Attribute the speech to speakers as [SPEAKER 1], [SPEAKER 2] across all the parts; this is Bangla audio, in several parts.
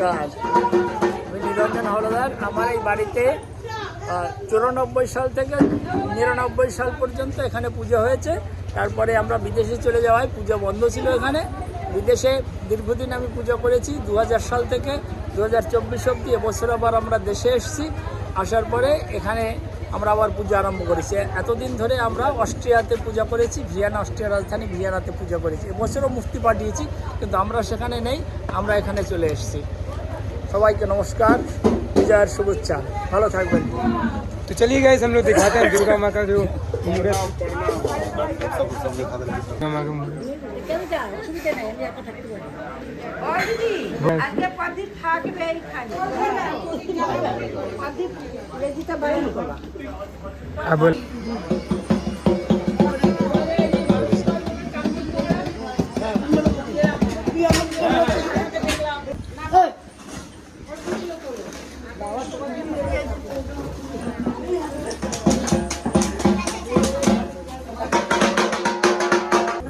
[SPEAKER 1] নমস্কার, আমি নিরঞ্জন হলদার। আমার এই বাড়িতে 94 সাল থেকে 99 সাল পর্যন্ত এখানে পুজো হয়েছে। তারপরে আমরা বিদেশে চলে যাওয়ায় পুজো বন্ধ ছিল এখানে। বিদেশে দীর্ঘদিন আমি পুজো করেছি 2000 সাল থেকে 2024 অবধি। এবছর আবার আমরা দেশে এসেছি। আসার পরে এখানে আমরা আবার পুজো আরম্ভ করেছি। এতদিন ধরে আমরা অস্ট্রিয়াতে পূজা করেছি, ভিয়েনা, অস্ট্রিয়ার রাজধানী ভিয়েনাতে পূজা করেছি। এবছরও মুক্তি পাঠিয়েছি, কিন্তু আমরা সেখানে নেই, আমরা এখানে চলে এসেছি। সবাইকে নমস্কার, বিজয়ের শুভেচ্ছা, ভালো থাকবেন।
[SPEAKER 2] तो चलिए गाइस, हम लोग दिखाते हैं दुर्गा माँ का जो मूर्त।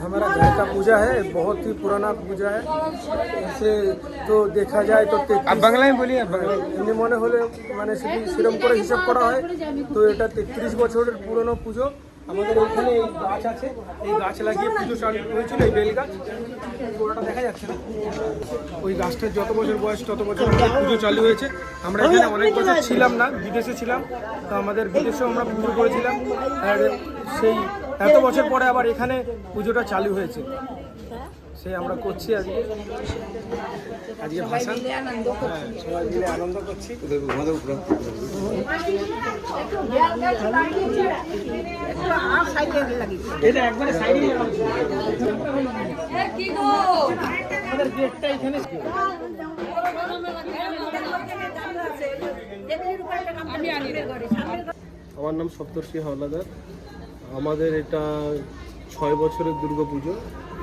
[SPEAKER 2] हमारा घर का पूजा है, बहुत ही पुराना पूजा है। इसे तो देखा जाए तो आप बांग्ला में बोलिए। এমনি মনে হলে মানে সেরকম করে হিসাব করা হয় তো এটা 33 বছরের পুরনো পুজো। আমাদের এখানে এই গাছ আছে, এই গাছ লাগিয়ে পুজো চালু হয়েছিল। এই বেল গাছ পুরোটা দেখা যাচ্ছে না, ওই গাছটার যত বছর বয়স তত বছর পুজো চালু হয়েছে। আমরা এখানে অনেক বছর ছিলাম না, বিদেশে ছিলাম, তো আমাদের বিদেশেও আমরা পুজো করেছিলাম। আর সেই এত বছর পরে আবার এখানে পুজোটা চালু হয়েছে, সেই আমরা করছি আজকে ভাষা সবাই মিলে আনন্দ করছি। এটা একবারে সাইডে আমাদের গেটটা এখানে। আমার নাম সপ্তর্ষি হাওলাদার। আমাদের এটা 6 বছরের দুর্গাপুজো।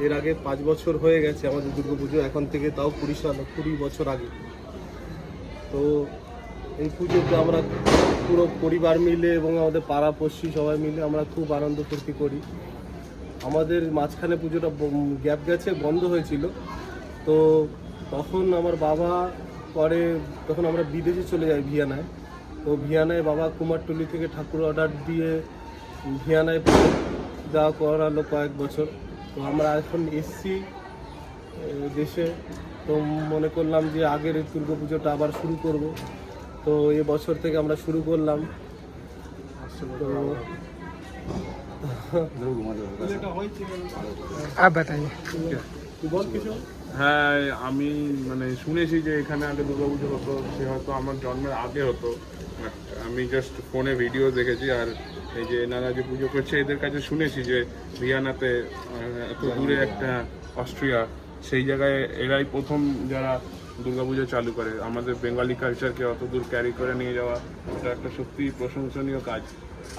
[SPEAKER 2] এর আগে 5 বছর হয়ে গেছে আমাদের দুর্গাপুজো, এখন থেকে তাও 20 বছর আগে। তো এই পুজোতে আমরা পুরো পরিবার মিলে এবং আমাদের পাড়াপড়শি সবাই মিলে আমরা খুব আনন্দ ফুর্তি করি। আমাদের মাঝখানে পুজোটা গ্যাপ গেছে, বন্ধ হয়েছিল। তো তখন আমার বাবা পরে তখন আমরা বিদেশে চলে যাই ভিয়েনায়। তো ভিয়েনায় বাবা কুমারটুলি থেকে ঠাকুর অর্ডার দিয়ে ভিয়েনায় দেওয়া করালো কয়েক বছর। তো আমরা এখন এসছি দেশে, তো মনে করলাম যে আগের দুর্গা পুজোটা আবার শুরু করব। তো এবছর থেকে আমরা শুরু করলাম।
[SPEAKER 3] হ্যাঁ, আমি মানে শুনেছি যে এখানে আগে দুর্গাপুজো হতো, সে হয়তো আমার জন্মের আগে হতো। আমি জাস্ট ফোনে ভিডিও দেখেছি। আর এই যে এনারা যে পুজো করছে এদের কাছে শুনেছি যে ভিয়েনাতে এত দূরে একটা অস্ট্রিয়া, সেই জায়গায় এরাই প্রথম যারা দুর্গাপুজো চালু করে। আমাদের বেঙ্গলি কালচারকে অত দূর ক্যারি করে নিয়ে যাওয়া, এটা একটা সত্যি প্রশংসনীয় কাজ।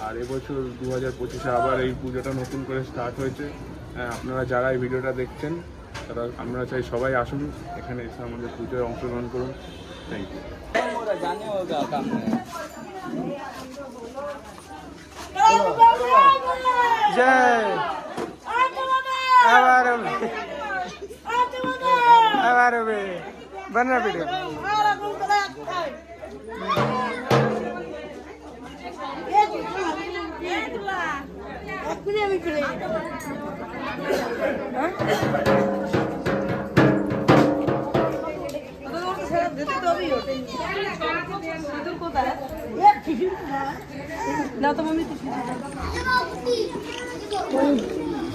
[SPEAKER 3] আর এবছর 2025-এ আবার এই পুজোটা নতুন করে স্টার্ট হয়েছে। আপনারা যারা এই ভিডিওটা দেখছেন তারা, আমরা চাই সবাই আসুন এখানে, এসে আমাদের পুজোয় অংশগ্রহণ করুন। Thank you.
[SPEAKER 2] जय बनना वीडियो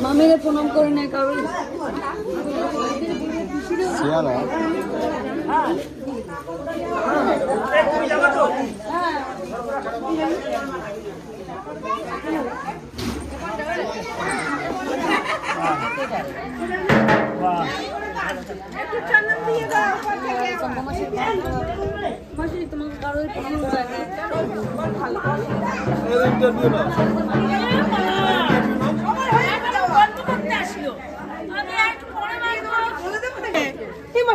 [SPEAKER 4] মামিরে প্রণাম করে নেয় কারণ তোমাকে কারোর প্রণাম করে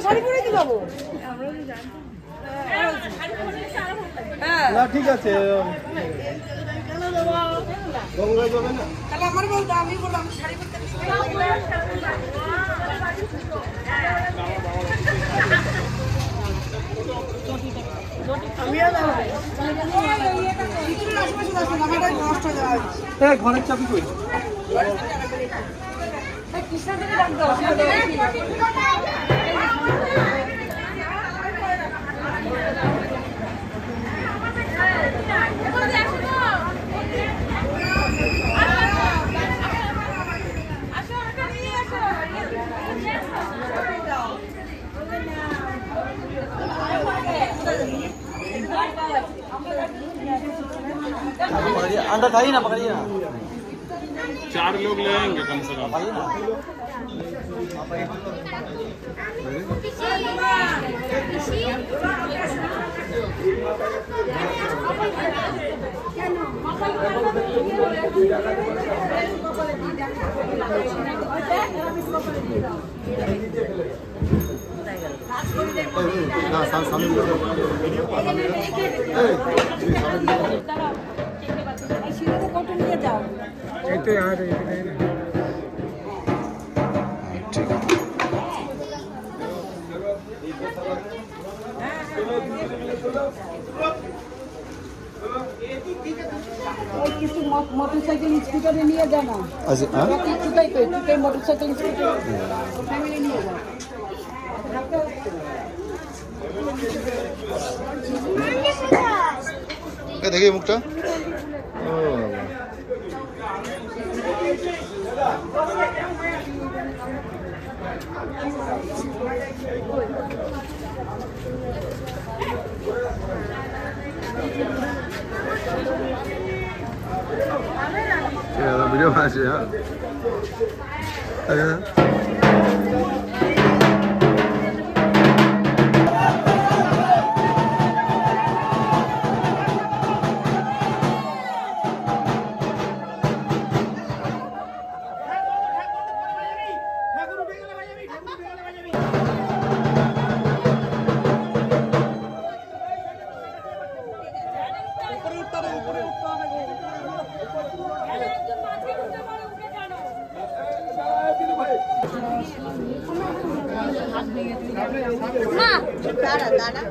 [SPEAKER 4] শাড়ি পরে কি যাবো?
[SPEAKER 2] না ঠিক আছে, গঙ্গা যাবে না।
[SPEAKER 4] তাহলে আমার বলতো, আমি বললাম শাড়ি পরতে
[SPEAKER 2] ঘরের চাবি কই?
[SPEAKER 4] কৃষ্ণাকে ডাক দাও
[SPEAKER 5] अंदर खाइए ना, पकड़िए ना।
[SPEAKER 3] 4 लोग लेंगे कम से कम।
[SPEAKER 4] কিছু মোটরসাইকেল স্কুটারে নিয়ে যায় না কোথায় কোথায় মোটরসাইকেল স্কুটার ফ্যামিলি নিয়ে যায়
[SPEAKER 5] देखिए मुक्ता वीडियो बनाচ্ছে হ্যাঁ
[SPEAKER 4] না দাঁড়া